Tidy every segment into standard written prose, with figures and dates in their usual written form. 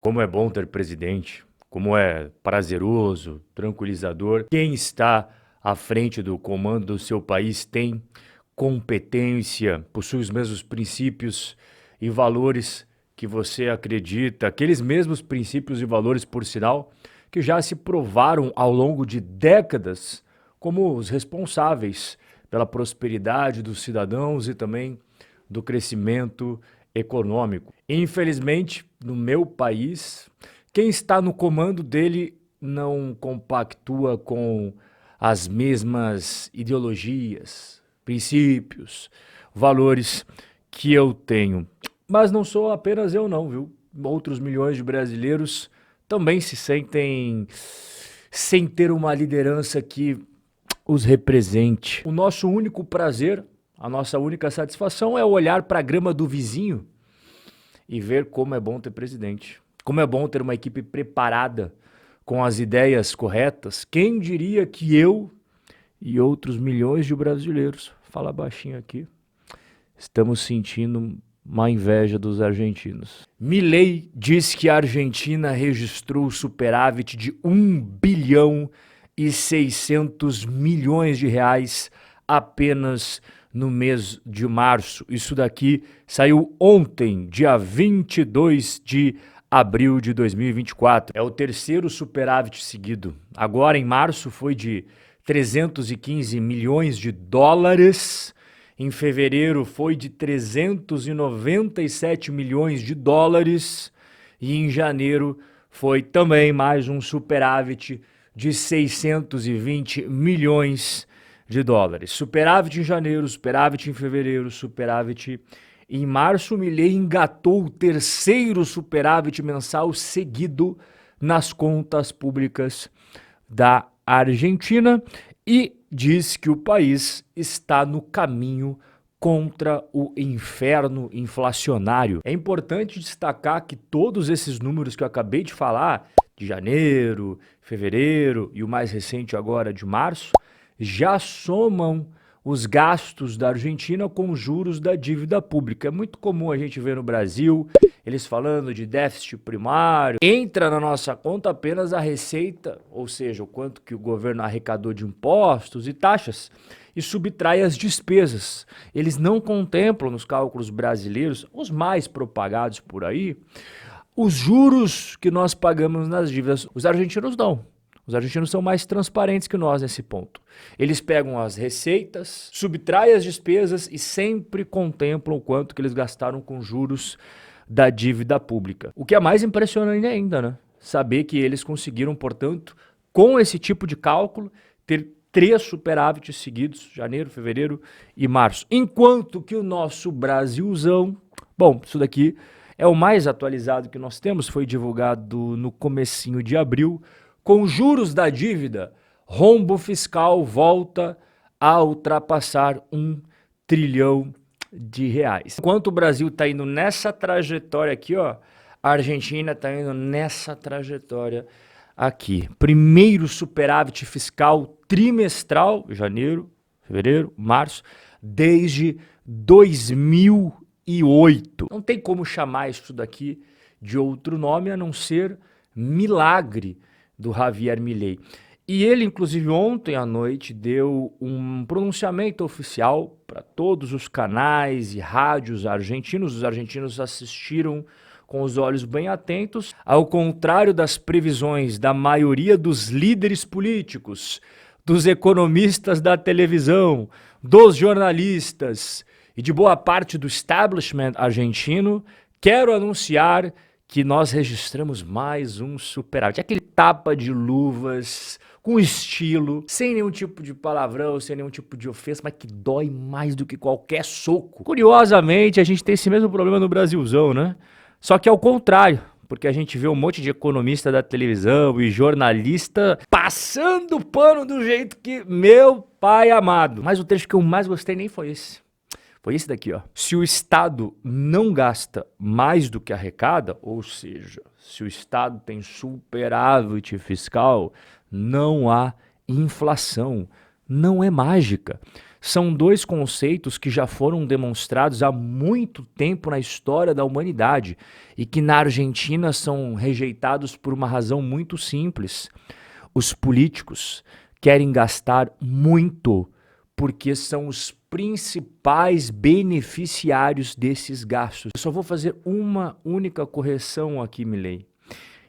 Como é bom ter presidente, como é prazeroso, tranquilizador. Quem está à frente do comando do seu país tem competência, possui os mesmos princípios e valores que você acredita, aqueles mesmos princípios e valores, por sinal, que já se provaram ao longo de décadas como os responsáveis pela prosperidade dos cidadãos e também do crescimento econômico. Infelizmente, no meu país, quem está no comando dele não compactua com as mesmas ideologias, princípios, valores que eu tenho. Mas não sou apenas eu não, viu? Outros milhões de brasileiros também se sentem sem ter uma liderança que os represente. O nosso único prazer, a nossa única satisfação é olhar para a grama do vizinho e ver como é bom ter presidente. Como é bom ter uma equipe preparada com as ideias corretas. Quem diria que eu e outros milhões de brasileiros, fala baixinho aqui, estamos sentindo uma inveja dos argentinos. Milei diz que a Argentina registrou superávit de 1 bilhão e 600 milhões de reais apenas no mês de março. Isso daqui saiu ontem, dia 22 de abril de 2024. É o terceiro superávit seguido. Agora, em março, foi de 315 milhões de dólares. Em fevereiro foi de 397 milhões de dólares e em janeiro foi também mais um superávit de 620 milhões de dólares. Superávit em janeiro, superávit em fevereiro, superávit em março. Milei engatou o terceiro superávit mensal seguido nas contas públicas da Argentina e diz que o país está no caminho contra o inferno inflacionário. É importante destacar que todos esses números que eu acabei de falar, de janeiro, fevereiro e o mais recente agora de março, já somam os gastos da Argentina com os juros da dívida pública. É muito comum a gente ver no Brasil eles falando de déficit primário. Entra na nossa conta apenas a receita, ou seja, o quanto que o governo arrecadou de impostos e taxas, e subtrai as despesas. Eles não contemplam nos cálculos brasileiros, os mais propagados por aí, os juros que nós pagamos nas dívidas. Os argentinos não. Os argentinos são mais transparentes que nós nesse ponto. Eles pegam as receitas, subtraem as despesas e sempre contemplam o quanto que eles gastaram com juros da dívida pública. O que é mais impressionante ainda, né? Saber que eles conseguiram, portanto, com esse tipo de cálculo, ter 3 superávites seguidos, janeiro, fevereiro e março. Enquanto que o nosso Brasilzão, bom, isso daqui é o mais atualizado que nós temos, foi divulgado no comecinho de abril. Com juros da dívida, rombo fiscal volta a ultrapassar 1 trilhão de reais. Enquanto o Brasil está indo nessa trajetória aqui, ó, a Argentina está indo nessa trajetória aqui. Primeiro superávit fiscal trimestral, janeiro, fevereiro, março, desde 2008. Não tem como chamar isso daqui de outro nome a não ser milagre do Javier Milei. E ele, inclusive, ontem à noite deu um pronunciamento oficial para todos os canais e rádios argentinos. Os argentinos assistiram com os olhos bem atentos. Ao contrário das previsões da maioria dos líderes políticos, dos economistas da televisão, dos jornalistas e de boa parte do establishment argentino, quero anunciar que nós registramos mais um superávit. Aquele tapa de luvas, com estilo, sem nenhum tipo de palavrão, sem nenhum tipo de ofensa, mas que dói mais do que qualquer soco. Curiosamente, a gente tem esse mesmo problema no Brasilzão, né? Só que ao contrário, porque a gente vê um monte de economista da televisão e jornalista passando pano do jeito que meu pai amado. Mas o trecho que eu mais gostei nem foi esse. Foi esse daqui, ó. Se o Estado não gasta mais do que arrecada, ou seja, se o Estado tem superávit fiscal, não há inflação, não é mágica. São dois conceitos que já foram demonstrados há muito tempo na história da humanidade e que na Argentina são rejeitados por uma razão muito simples. Os políticos querem gastar muito porque são os principais beneficiários desses gastos. Eu só vou fazer uma única correção aqui, Milei.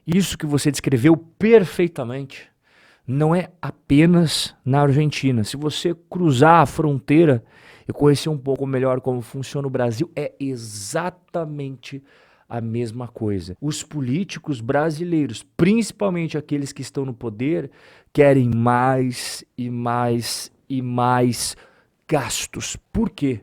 Isso que você descreveu perfeitamente não é apenas na Argentina. Se você cruzar a fronteira e conhecer um pouco melhor como funciona o Brasil, é exatamente a mesma coisa. Os políticos brasileiros, principalmente aqueles que estão no poder, querem mais e mais e mais gastos. Por quê?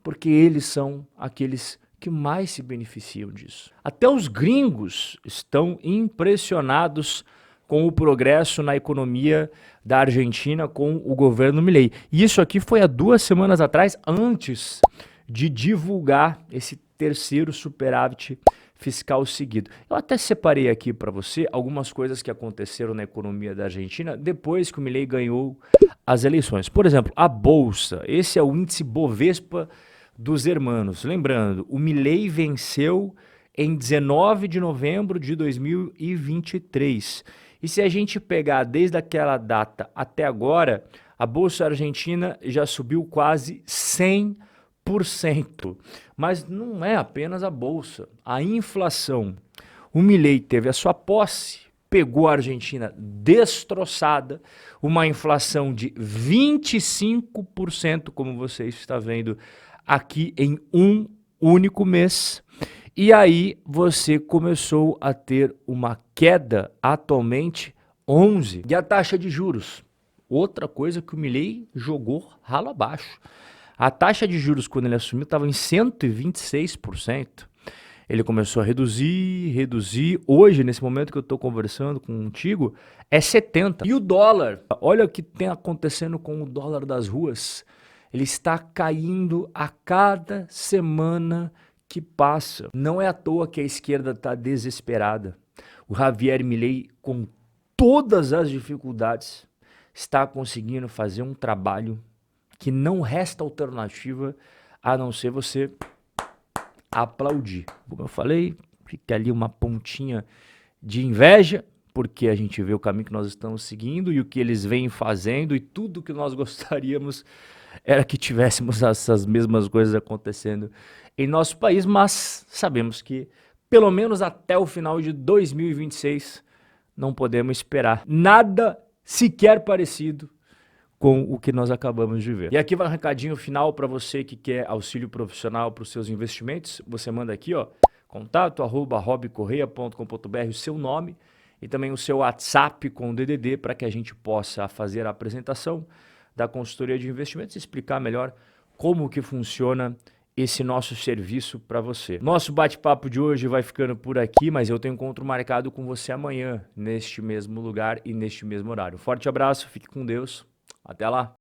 Porque eles são aqueles que mais se beneficiam disso. Até os gringos estão impressionados com o progresso na economia da Argentina com o governo Milei. E isso aqui foi há 2 semanas atrás, antes de divulgar esse terceiro superávit fiscal seguido. Eu até separei aqui para você algumas coisas que aconteceram na economia da Argentina depois que o Milei ganhou as eleições. Por exemplo, a Bolsa. Esse é o índice Bovespa dos hermanos. Lembrando, o Milei venceu em 19 de novembro de 2023. E se a gente pegar desde aquela data até agora, a Bolsa Argentina já subiu quase 100%. Mas não é apenas a Bolsa, a inflação. O Milei teve a sua posse, pegou a Argentina destroçada, uma inflação de 25%, como você está vendo aqui em um único mês. E aí você começou a ter uma queda, atualmente 11%. E a taxa de juros? Outra coisa que o Milei jogou ralo abaixo. A taxa de juros, quando ele assumiu, estava em 126%. Ele começou a reduzir. Hoje, nesse momento que eu estou conversando contigo, é 70%. E o dólar? Olha o que tem acontecendo com o dólar das ruas. Ele está caindo a cada semana que passa. Não é à toa que a esquerda está desesperada. O Javier Milei, com todas as dificuldades, está conseguindo fazer um trabalho que não resta alternativa a não ser você aplaudir. Como eu falei, fica ali uma pontinha de inveja, porque a gente vê o caminho que nós estamos seguindo e o que eles vêm fazendo e tudo que nós gostaríamos era que tivéssemos essas mesmas coisas acontecendo em nosso país, mas sabemos que pelo menos até o final de 2026 não podemos esperar nada sequer parecido com o que nós acabamos de ver. E aqui vai um recadinho final para você que quer auxílio profissional para os seus investimentos. Você manda aqui, ó, contato@robcorreia.com.br, o seu nome e também o seu WhatsApp com o DDD para que a gente possa fazer a apresentação da consultoria de investimentos e explicar melhor como que funciona esse nosso serviço para você. Nosso bate-papo de hoje vai ficando por aqui, mas eu tenho encontro marcado com você amanhã, neste mesmo lugar e neste mesmo horário. Forte abraço, fique com Deus, até lá!